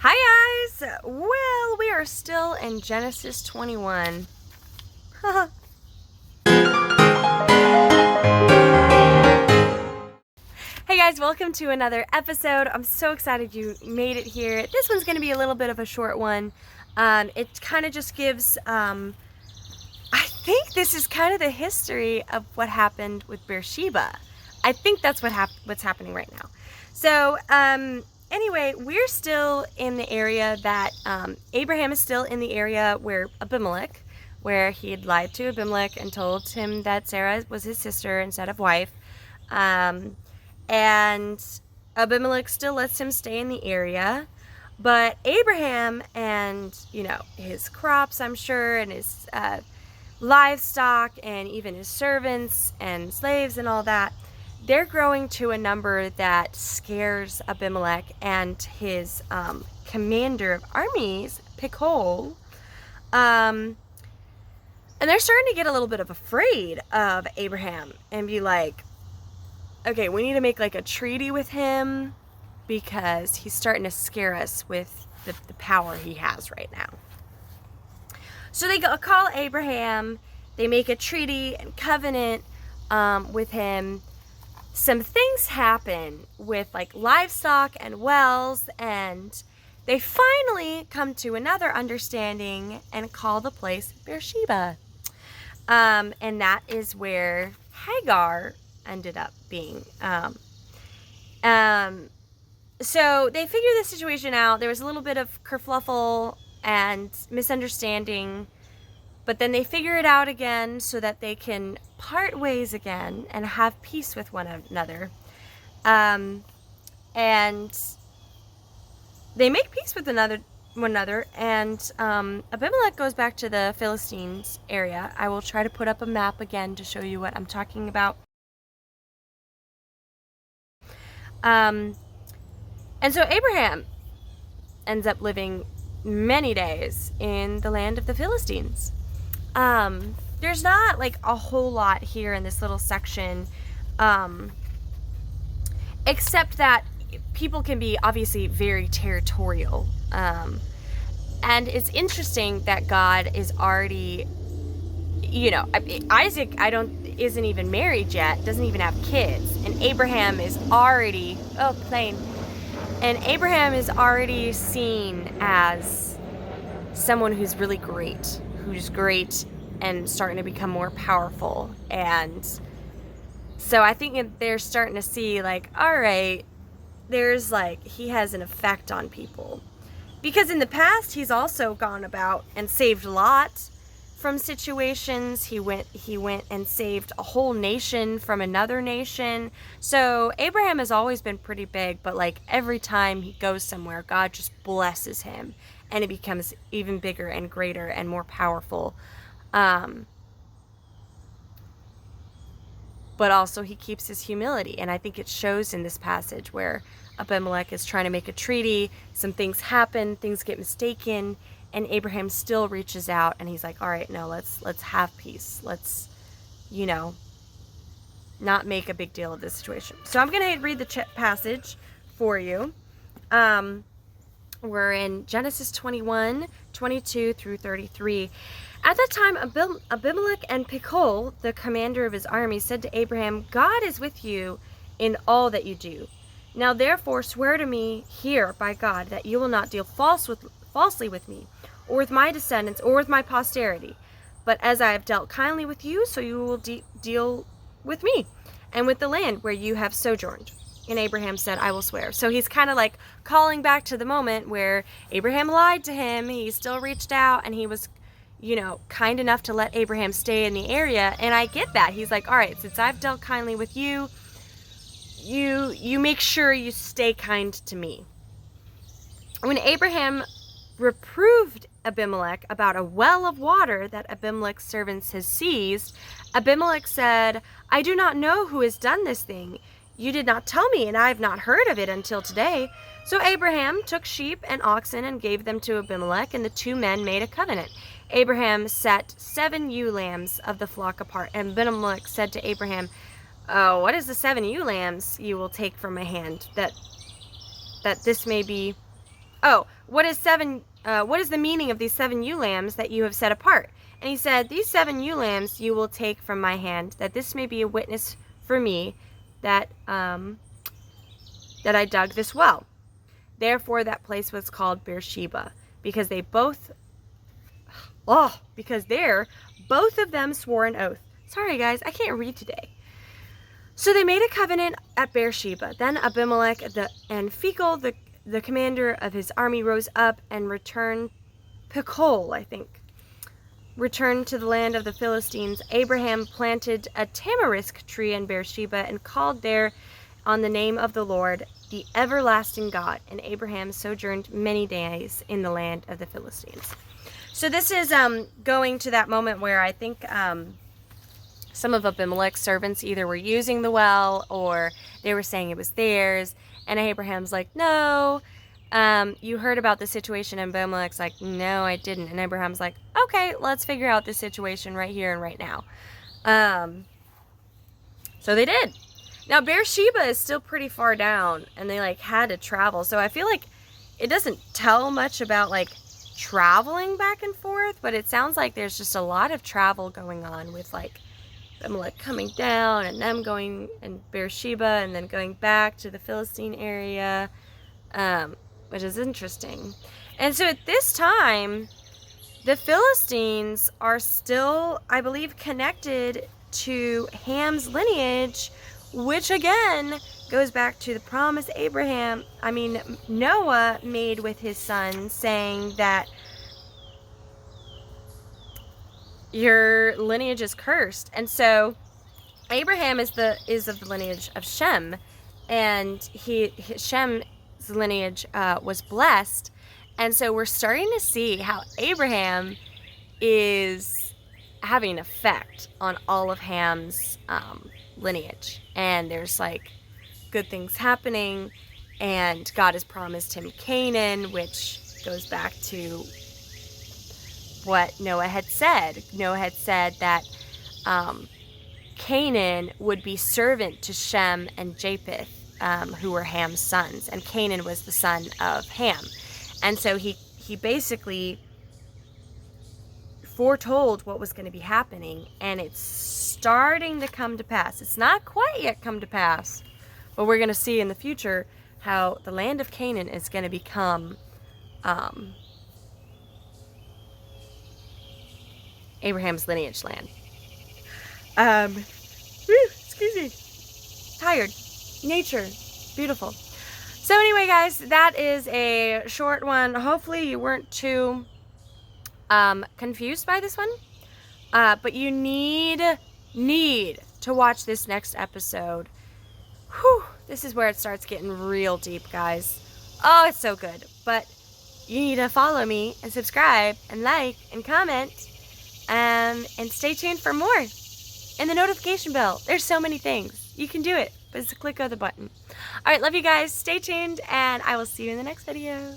Hi guys! Well, we are still in Genesis 21. Hey guys, welcome to another episode. I'm so excited you made it here. This one's going to be a little bit of a short one. It kind of just gives, I think this is kind of the history of what happened with Beersheba. I think that's what's happening right now. So, anyway, we're still in the area that Abraham is still in the area where Abimelech, where he had lied to Abimelech and told him that Sarah was his sister instead of wife. And Abimelech still lets him stay in the area. But Abraham and, his crops, I'm sure, and his livestock and even his servants and slaves and all that, they're growing to a number that scares Abimelech and his commander of armies, Phicol. And they're starting to get a little bit of afraid of Abraham and be like, okay, we need to make like a treaty with him because he's starting to scare us with the power he has right now. So they call Abraham, they make a treaty and covenant with him. Some things happen with like livestock and wells, and they finally come to another understanding and call the place Beersheba. And that is where Hagar ended up being. So they figured the situation out. There was a little bit of kerfluffle and misunderstanding, but then they figure it out again so that they can part ways again and have peace with one another. And they make peace with one another, and Abimelech goes back to the Philistines area. I will try to put up a map again to show you what I'm talking about. And so Abraham ends up living many days in the land of the Philistines. There's not like a whole lot here in this little section, except that people can be obviously very territorial. And it's interesting that God is already, Isaac, isn't even married yet, doesn't even have kids. And Abraham is already, And Abraham is already seen as someone who's really great, and starting to become more powerful. And so I think they're starting to see like, all right, there's like, he has an effect on people. Because in the past, he's also gone about and saved Lot from situations. He went and saved a whole nation from another nation. So Abraham has always been pretty big, but like every time he goes somewhere, God just blesses him and it becomes even bigger and greater and more powerful. But also he keeps his humility, and I think it shows in this passage where Abimelech is trying to make a treaty. Some things happen, things get mistaken, and Abraham still reaches out and he's like, all right, no, let's have peace. Let's, not make a big deal of this situation. So I'm going to read the passage for you. We're in Genesis 21, 22 through 33. At that time, Abimelech and Phicol, the commander of his army, said to Abraham, God is with you in all that you do. Now therefore swear to me here by God that you will not deal falsely with me, or with my descendants, or with my posterity. But as I have dealt kindly with you, so you will deal with me, and with the land where you have sojourned. And Abraham said, I will swear. So he's kind of like calling back to the moment where Abraham lied to him. He still reached out, and he was, kind enough to let Abraham stay in the area. And I get that. He's like, all right, since I've dealt kindly with you, you make sure you stay kind to me. When Abraham reproved Abimelech about a well of water that Abimelech's servants had seized, Abimelech said, I do not know who has done this thing. You did not tell me, and I have not heard of it until today. So Abraham took sheep and oxen and gave them to Abimelech, and the two men made a covenant. Abraham set 7 ewe lambs of the flock apart, and Abimelech said to Abraham, oh, what is the 7 ewe lambs you will take from my hand, that this may be oh, what is the meaning of these 7 ewe lambs that you have set apart? And he said, these 7 ewe lambs you will take from my hand, that this may be a witness for me that that I dug this well. Therefore that place was called Beersheba, because both of them swore an oath. Sorry guys, I can't read today. So they made a covenant at Beersheba. Then Abimelech and Phicol, the commander of his army, rose up and returned to the land of the Philistines. Abraham planted a tamarisk tree in Beersheba and called there on the name of the Lord, the everlasting God. And Abraham sojourned many days in the land of the Philistines. So this is going to that moment where I think some of Abimelech's servants either were using the well or they were saying it was theirs. And Abraham's like, no, you heard about the situation. And Abimelech's like, no, I didn't. And Abraham's like, okay, let's figure out this situation right here and right now. So they did. Now Beersheba is still pretty far down and they like had to travel. So I feel like it doesn't tell much about like traveling back and forth, but it sounds like there's just a lot of travel going on with like Abimelech coming down and them going in Beersheba and then going back to the Philistine area, which is interesting. And so at this time, the Philistines are still, I believe, connected to Ham's lineage, which again goes back to the promise Noah made with his son, saying that your lineage is cursed. And so Abraham is of the lineage of Shem, and Shem's lineage was blessed. And so we're starting to see how Abraham is having an effect on all of Ham's lineage, and there's like good things happening, and God has promised him Canaan, which goes back to what Noah had said. Noah had said that Canaan would be servant to Shem and Japheth, who were Ham's sons, and Canaan was the son of Ham. And so he basically foretold what was going to be happening, and it's starting to come to pass. It's not quite yet come to pass, but we're going to see in the future how the land of Canaan is going to become Abraham's lineage land. Excuse me. Tired. Nature. Beautiful. So anyway, guys, that is a short one. Hopefully you weren't too confused by this one. But you need to watch this next episode. Whew, this is where it starts getting real deep, guys. Oh, it's so good. But you need to follow me and subscribe and like and comment. And stay tuned for more. And the notification bell. There's so many things. You can do it. But it's a click of the button. Alright, love you guys. Stay tuned. And I will see you in the next video.